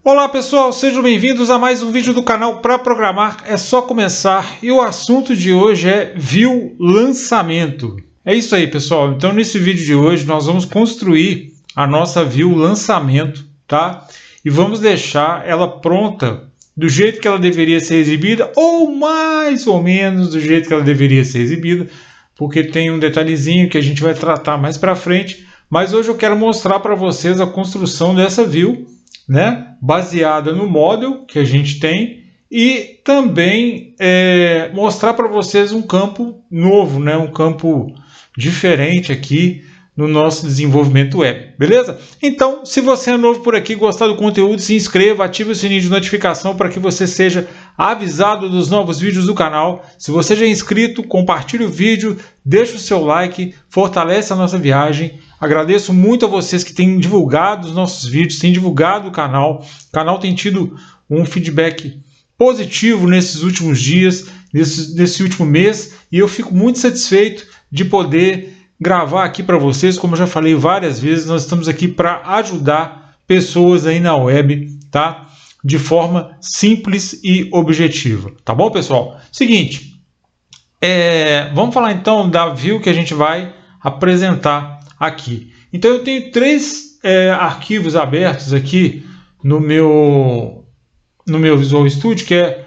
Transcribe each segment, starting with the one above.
Olá pessoal, sejam bem-vindos a mais um vídeo do canal Para Programar é só começar, e o assunto de hoje é view lançamento. É isso aí pessoal, então nesse vídeo de hoje nós vamos construir a nossa view lançamento, tá? E vamos deixar ela pronta do jeito que ela deveria ser exibida, ou mais ou menos do jeito que ela deveria ser exibida, porque tem um detalhezinho que a gente vai tratar mais para frente, mas hoje eu quero mostrar para vocês a construção dessa view, né, baseada no model que a gente tem, e também mostrar para vocês um campo novo, né, um campo diferente aqui no nosso desenvolvimento web, beleza? Então, se você é novo por aqui, gostar do conteúdo, se inscreva, ative o sininho de notificação para que você seja avisado dos novos vídeos do canal. Se você já é inscrito, compartilhe o vídeo, deixa o seu like, fortalece a nossa viagem. Agradeço muito a vocês que têm divulgado os nossos vídeos, têm divulgado o canal. O canal tem tido um feedback positivo nesses últimos dias, nesse último mês, e eu fico muito satisfeito de poder gravar aqui para vocês. Como eu já falei várias vezes, nós estamos aqui para ajudar pessoas aí na web, tá? De forma simples e objetiva, tá bom, pessoal? Seguinte, vamos falar então da view que a gente vai apresentar aqui. Então eu tenho três arquivos abertos aqui no meu Visual Studio, que é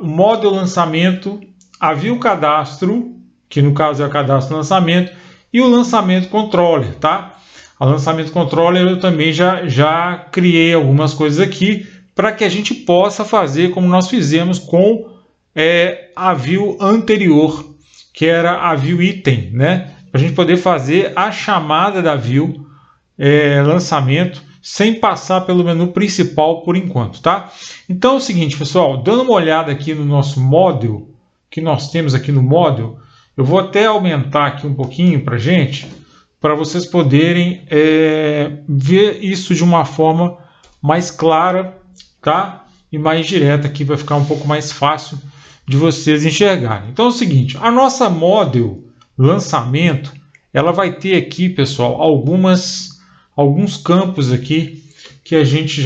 o model lançamento, a view cadastro, que no caso é o cadastro lançamento, e o lançamento controller, tá? A lançamento controller eu também já criei algumas coisas aqui para que a gente possa fazer como nós fizemos com a view anterior, que era a view item, né? Para a gente poder fazer a chamada da view lançamento sem passar pelo menu principal por enquanto, tá? Então é o seguinte, pessoal, dando uma olhada aqui no nosso model, que nós temos aqui no model, eu vou até aumentar aqui um pouquinho para gente, para vocês poderem ver isso de uma forma mais clara, tá? E mais direta aqui, vai ficar um pouco mais fácil de vocês enxergarem. Então é o seguinte, a nossa model lançamento, ela vai ter aqui, pessoal, alguns campos aqui que a gente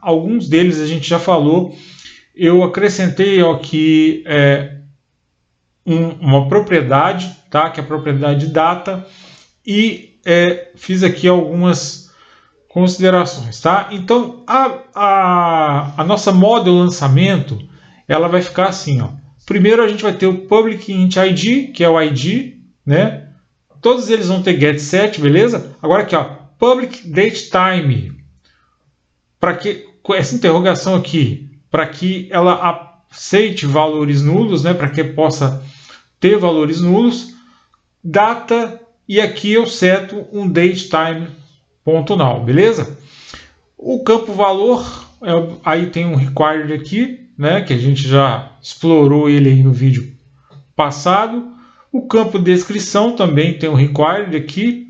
alguns deles a gente já falou. Eu acrescentei aqui uma propriedade, tá? Que é a propriedade data, e fiz aqui algumas considerações, tá? Então a nossa model lançamento, ela vai ficar assim, ó. Primeiro a gente vai ter o public int id, que é o id, né? Todos eles vão ter get set, beleza? Agora aqui, ó, public date time, para que essa interrogação aqui, para que ela aceite valores nulos, né? Para que possa ter valores nulos, data, e aqui eu seto um datetime.now, beleza? O campo valor, aí tem um required aqui, né, que a gente já explorou ele aí no vídeo passado. O campo descrição também tem um required aqui.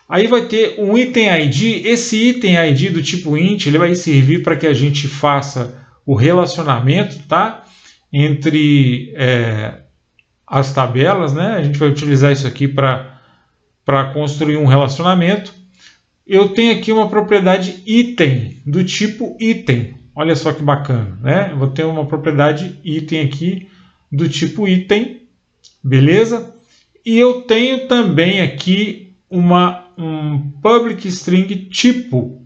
Aí vai ter um item ID, esse item ID do tipo int, ele vai servir para que a gente faça o relacionamento, tá? Entre as tabelas, né? A gente vai utilizar isso aqui para construir um relacionamento. Eu tenho aqui uma propriedade item do tipo item. Olha só que bacana, né? Eu vou ter uma propriedade item aqui do tipo item, beleza? E eu tenho também aqui um public string tipo.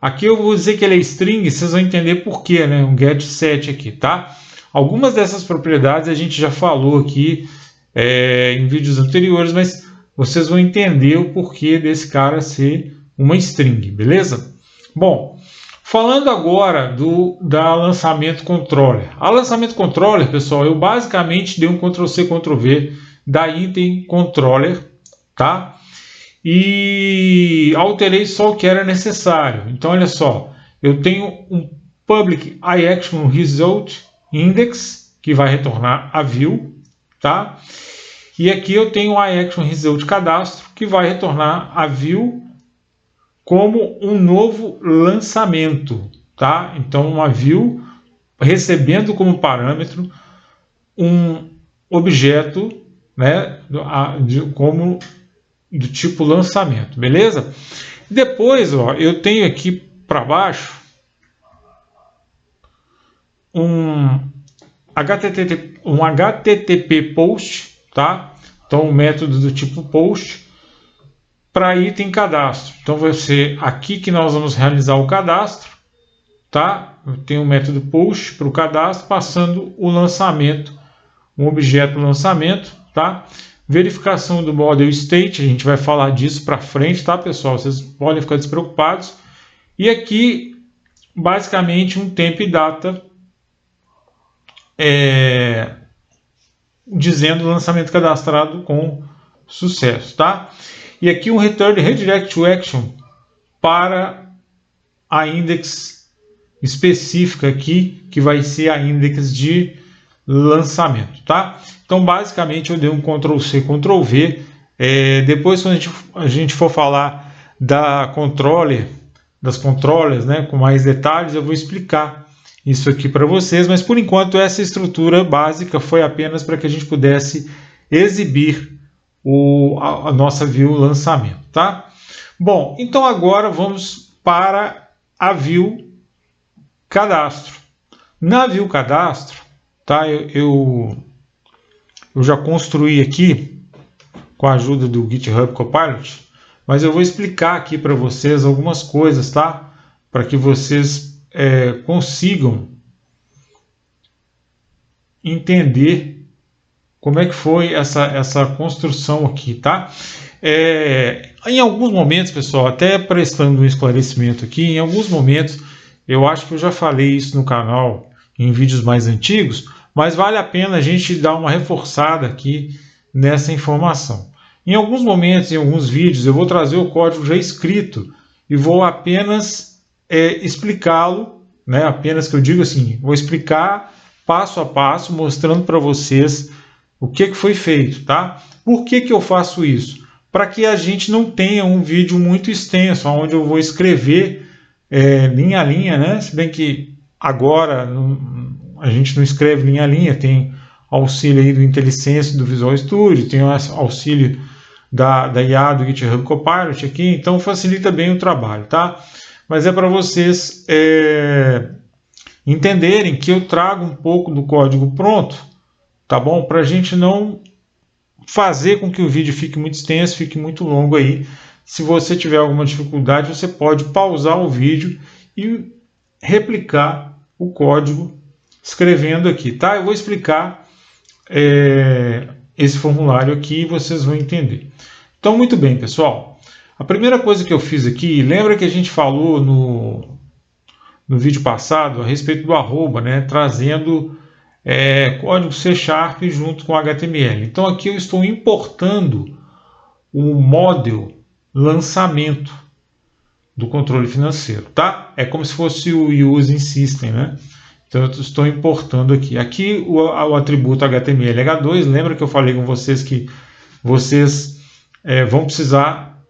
Aqui eu vou dizer que ele é string, vocês vão entender por quê, né? Um get set aqui, tá? Algumas dessas propriedades a gente já falou aqui em vídeos anteriores, mas vocês vão entender o porquê desse cara ser uma string, beleza? Bom, falando agora da lançamento controller. A lançamento controller, pessoal, eu basicamente dei um Ctrl+C, Ctrl+V da item controller, tá? E alterei só o que era necessário. Então, olha só, eu tenho um public iActionResult index, que vai retornar a view, tá? E aqui eu tenho o iActionResult cadastro, que vai retornar a view como um novo lançamento, tá? Então uma view recebendo como parâmetro um objeto, né, como do tipo lançamento, beleza? Depois, ó, eu tenho aqui para baixo HTTP post, tá? Então um método do tipo post para item cadastro. Então vai ser aqui que nós vamos realizar o cadastro, tá? Eu tenho um método post para o cadastro, passando o lançamento, um objeto lançamento, tá? Verificação do model state, a gente vai falar disso para frente, tá, pessoal? Vocês podem ficar despreocupados. E aqui, basicamente, um tempo e data dizendo o lançamento cadastrado com sucesso, tá? E aqui um return redirect to action para a index específica aqui, que vai ser a index de lançamento, tá? Então, basicamente, eu dei um Ctrl+C, Ctrl+V. Depois, quando a gente for falar das controllers, né, com mais detalhes, eu vou explicar isso aqui para vocês, mas por enquanto essa estrutura básica foi apenas para que a gente pudesse exibir a nossa view lançamento, tá? Bom, então agora vamos para a view cadastro. Na view cadastro, tá? Eu já construí aqui com a ajuda do GitHub Copilot, mas eu vou explicar aqui para vocês algumas coisas, tá? Para que vocês consigam entender como é que foi essa construção aqui, tá? Em alguns momentos, pessoal, até prestando um esclarecimento aqui, em alguns momentos, eu acho que eu já falei isso no canal em vídeos mais antigos, mas vale a pena a gente dar uma reforçada aqui nessa informação. Em alguns momentos, em alguns vídeos, eu vou trazer o código já escrito e vou apenas explicá-lo, né? Apenas que eu digo assim, vou explicar passo a passo, mostrando para vocês o que foi feito, tá? Por que eu faço isso? Para que a gente não tenha um vídeo muito extenso, onde eu vou escrever linha a linha, né? Se bem que agora a gente não escreve linha a linha, tem auxílio aí do IntelliSense, do Visual Studio, tem auxílio da IA do GitHub Copilot aqui, então facilita bem o trabalho, tá? Mas é para vocês entenderem que eu trago um pouco do código pronto, tá bom? Para a gente não fazer com que o vídeo fique muito extenso, fique muito longo aí. Se você tiver alguma dificuldade, você pode pausar o vídeo e replicar o código escrevendo aqui, tá? Eu vou explicar esse formulário aqui e vocês vão entender. Então, muito bem, pessoal. A primeira coisa que eu fiz aqui, lembra que a gente falou no vídeo passado a respeito do arroba, né? Trazendo código C# junto com HTML. Então, aqui eu estou importando o model lançamento do controle financeiro, tá? É como se fosse o using system, né? Então eu estou importando aqui. Aqui o atributo HTML H2, lembra que eu falei com vocês que vocês vão precisar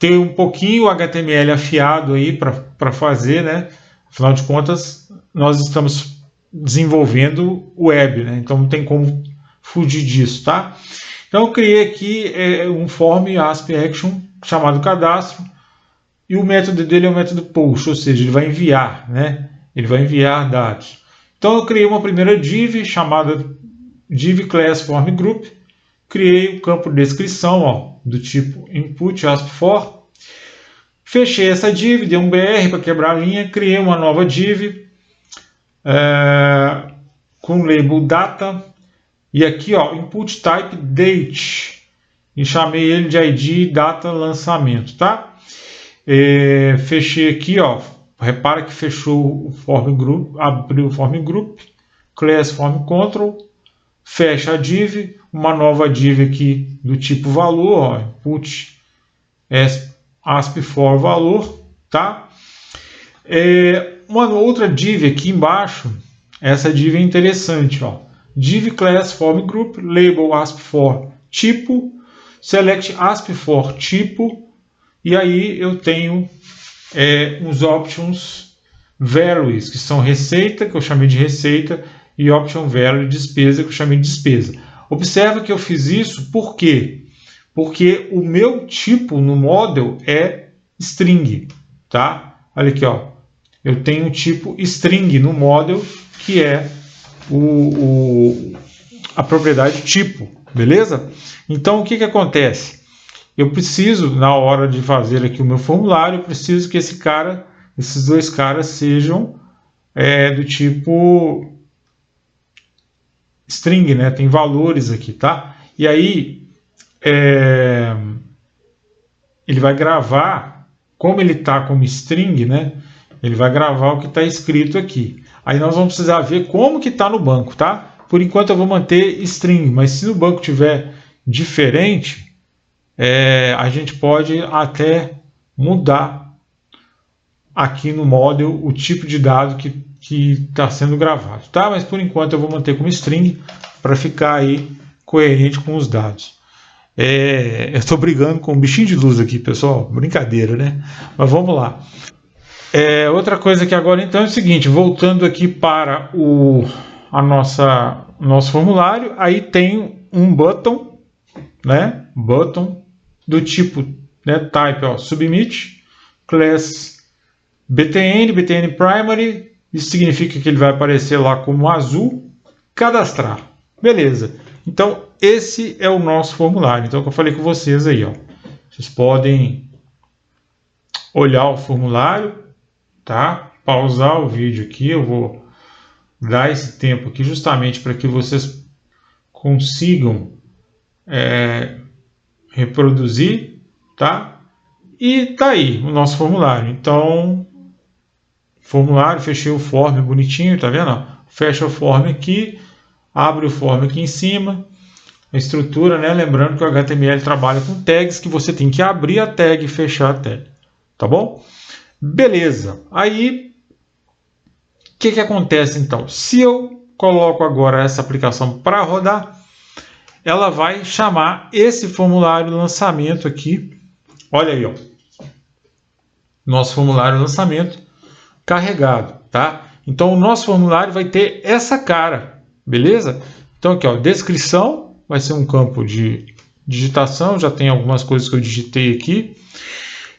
ter um pouquinho o HTML afiado aí para fazer, né? Afinal de contas, nós estamos desenvolvendo web, né? Então não tem como fugir disso, tá? Então eu criei aqui um form ASP action chamado cadastro e o método dele é o método post, ou seja, ele vai enviar, né? Ele vai enviar dados. Então eu criei uma primeira div chamada div class form group, criei o campo de descrição, ó, do tipo input ASP_for, fechei essa div, dei um BR para quebrar a linha, criei uma nova div com label data e aqui, ó, input type date e chamei ele de ID data lançamento, tá? Fechei aqui, ó. Repara que fechou o form group, abriu o form group, class form control, fecha a div, uma nova div aqui do tipo valor, ó, input ASP_for valor, tá? Uma outra div aqui embaixo, essa div é interessante, ó. Div class form group, label ASP_for tipo, select ASP_for tipo, e aí eu tenho uns options values, que são receita, que eu chamei de receita, e option value despesa, que eu chamei de despesa. Observa que eu fiz isso por quê? Porque o meu tipo no model é string, tá? Olha aqui, ó. eu tenho um tipo string no model, que é a propriedade tipo, beleza? Então o que acontece? Eu preciso, na hora de fazer aqui o meu formulário, eu preciso que esses dois caras sejam do tipo string, né? Tem valores aqui, tá? E aí ele vai gravar, como ele está como string, né? Ele vai gravar o que está escrito aqui. Aí nós vamos precisar ver como que está no banco, tá? Por enquanto eu vou manter string, mas se no banco tiver diferente, a gente pode até mudar aqui no model o tipo de dado que está sendo gravado, tá? Mas por enquanto eu vou manter como string para ficar aí coerente com os dados. Eu estou brigando com um bichinho de luz aqui, pessoal. Brincadeira, né? Mas vamos lá. Outra coisa que agora então é o seguinte, voltando aqui para o nosso formulário, aí tem um button, né? Button do tipo, né, type, ó, submit, class btn primary, isso significa que ele vai aparecer lá como azul, cadastrar. Beleza. Então, esse é o nosso formulário. Então, o que eu falei com vocês aí, ó. Vocês podem olhar o formulário, tá? Pausar o vídeo aqui. Eu vou dar esse tempo aqui justamente para que vocês consigam reproduzir, tá? E tá aí o nosso formulário. Então, formulário, fechei o form bonitinho, tá vendo? Fecha o form aqui, abre o form aqui em cima. A estrutura, né? Lembrando que o HTML trabalha com tags, que você tem que abrir a tag e fechar a tag. Tá bom? Beleza. Aí, o que acontece então? Se eu coloco agora essa aplicação para rodar, ela vai chamar esse formulário lançamento aqui. Olha aí, ó. Nosso formulário lançamento carregado, tá? Então, o nosso formulário vai ter essa cara, beleza? Então, aqui, ó, descrição. Vai ser um campo de digitação, já tem algumas coisas que eu digitei aqui.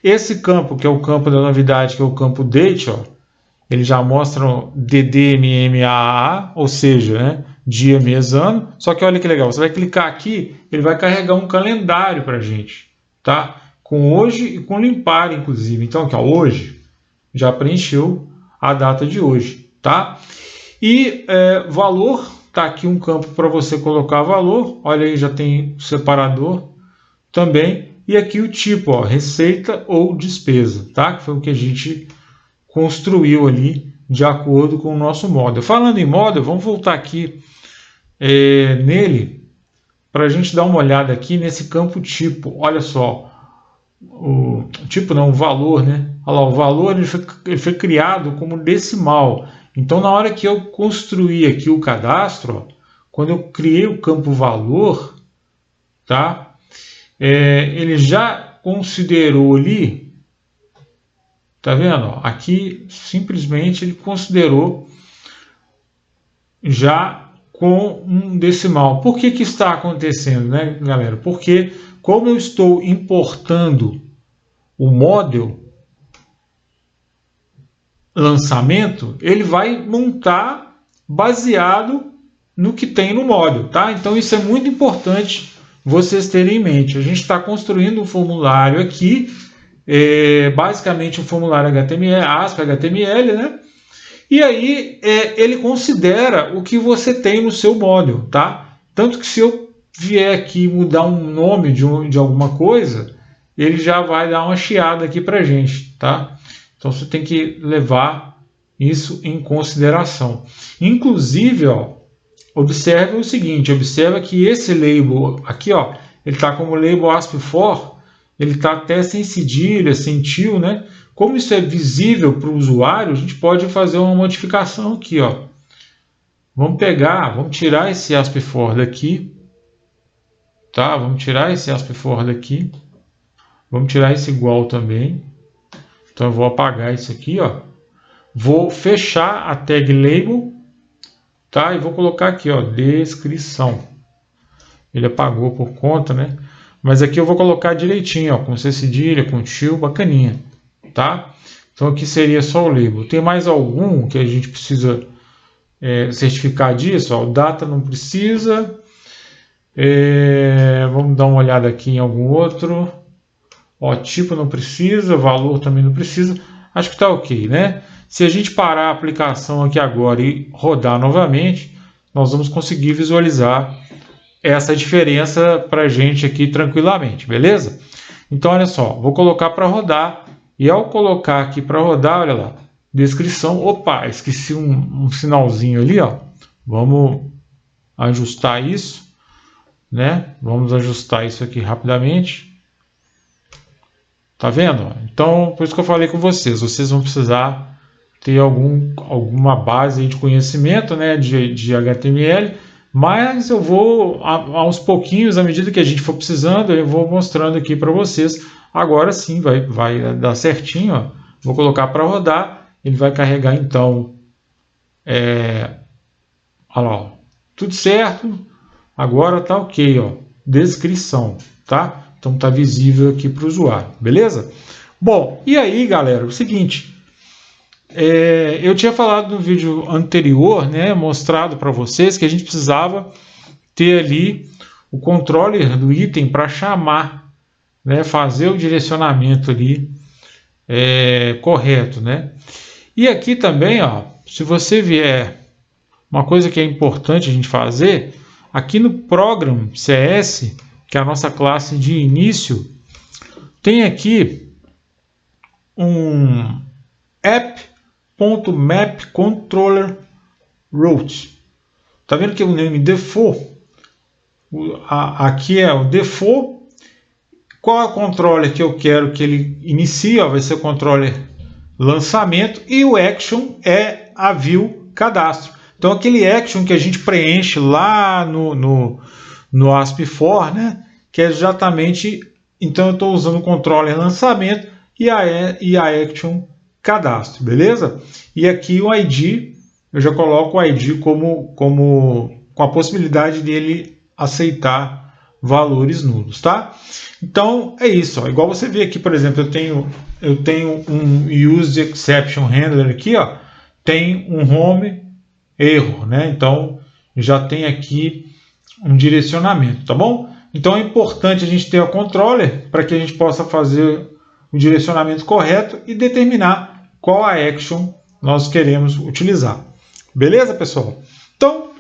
Esse campo, que é o campo da novidade, que é o campo date, ó, ele já mostra DDMMAA, ou seja, né, dia, mês, ano. Só que olha que legal, você vai clicar aqui, ele vai carregar um calendário para a gente, tá? Com hoje e com limpar, inclusive. Então, aqui, ó, hoje, já preencheu a data de hoje, tá? E valor. Tá aqui um campo para você colocar valor. Olha aí, já tem separador também. E aqui o tipo, ó, receita ou despesa, tá? Que foi o que a gente construiu ali de acordo com o nosso model. Falando em model, vamos voltar aqui nele para a gente dar uma olhada aqui nesse campo tipo. Olha só, o tipo não, o valor, né? Olha lá, o valor ele foi criado como decimal. Então, na hora que eu construí aqui o cadastro, ó, quando eu criei o campo valor, tá? Ele já considerou ali, tá vendo? Ó, aqui, simplesmente, ele considerou já com um decimal. Por que está acontecendo, né, galera? Porque, como eu estou importando o model lançamento, ele vai montar baseado no que tem no model, tá? Então isso é muito importante vocês terem em mente. A gente está construindo um formulário aqui, basicamente um formulário HTML, ASP.HTML, né? E aí ele considera o que você tem no seu model, tá? Tanto que se eu vier aqui mudar um nome de alguma coisa, ele já vai dar uma chiada aqui pra gente, tá? Então você tem que levar isso em consideração. Inclusive, ó, observe o seguinte, observa que esse label aqui, ó, ele está como label ASP4, ele está até sem cedilha, sem til, né? Como isso é visível para o usuário, a gente pode fazer uma modificação aqui, ó. Vamos tirar esse ASP4 daqui, tá? Vamos tirar esse ASP4 daqui, vamos tirar esse igual também. Então eu vou apagar isso aqui, ó. Vou fechar a tag label, tá? E vou colocar aqui, ó, descrição. Ele apagou por conta, né? Mas aqui eu vou colocar direitinho, ó, com C cedilha, com til, bacaninha, tá? Então aqui seria só o label. Tem mais algum que a gente precisa certificar disso? Ó, o data não precisa. Vamos dar uma olhada aqui em algum outro. Ó, tipo não precisa, valor também não precisa. Acho que está ok, né? Se a gente parar a aplicação aqui agora e rodar novamente, nós vamos conseguir visualizar essa diferença para a gente aqui tranquilamente, beleza? Então, olha só, vou colocar para rodar, e ao colocar aqui para rodar, olha lá, descrição, opa, esqueci um sinalzinho ali, ó. Vamos ajustar isso, né? Vamos ajustar isso aqui rapidamente. Tá vendo? Então, por isso que eu falei com vocês vão precisar ter alguma base de conhecimento, né, de HTML, mas eu vou, aos pouquinhos, à medida que a gente for precisando, eu vou mostrando aqui para vocês. Agora sim, vai dar certinho, ó. Vou colocar para rodar, ele vai carregar então, olha lá, ó, tudo certo, agora tá ok, ó, descrição, tá? Então tá visível aqui para o usuário, beleza? Bom, e aí galera, o seguinte, eu tinha falado no vídeo anterior, né, mostrado para vocês que a gente precisava ter ali o controller do item para chamar, né, fazer o direcionamento ali correto, né? E aqui também, ó, se você vier, uma coisa que é importante a gente fazer, aqui no Program CS, que é a nossa classe de início, tem aqui um app.mapControllerRoute. Tá vendo que o nome default? Aqui é o default. Qual é o controller que eu quero que ele inicie? Ó, vai ser o controller lançamento, e o action é a view cadastro. Então aquele action que a gente preenche lá no ASP4, né? Que é exatamente, então eu estou usando o controller lançamento e a action cadastro, beleza? E aqui o ID, eu já coloco o ID com a possibilidade dele aceitar valores nulos, tá? Então é isso, ó. Igual você vê aqui, por exemplo, eu tenho um use exception handler aqui, ó, tem um home erro, né? Então já tem aqui um direcionamento, tá bom? Então é importante a gente ter o controller para que a gente possa fazer o direcionamento correto e determinar qual a action nós queremos utilizar. Beleza, pessoal? Então,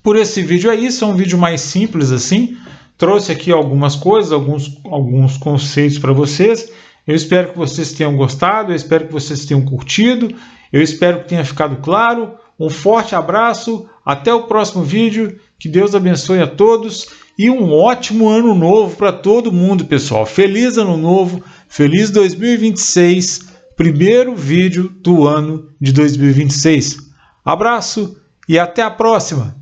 por esse vídeo é isso, é um vídeo mais simples assim. Trouxe aqui algumas coisas, alguns conceitos para vocês. Eu espero que vocês tenham gostado, eu espero que vocês tenham curtido, eu espero que tenha ficado claro. Um forte abraço, até o próximo vídeo, que Deus abençoe a todos e um ótimo ano novo para todo mundo, pessoal. Feliz ano novo, feliz 2026, primeiro vídeo do ano de 2026. Abraço e até a próxima!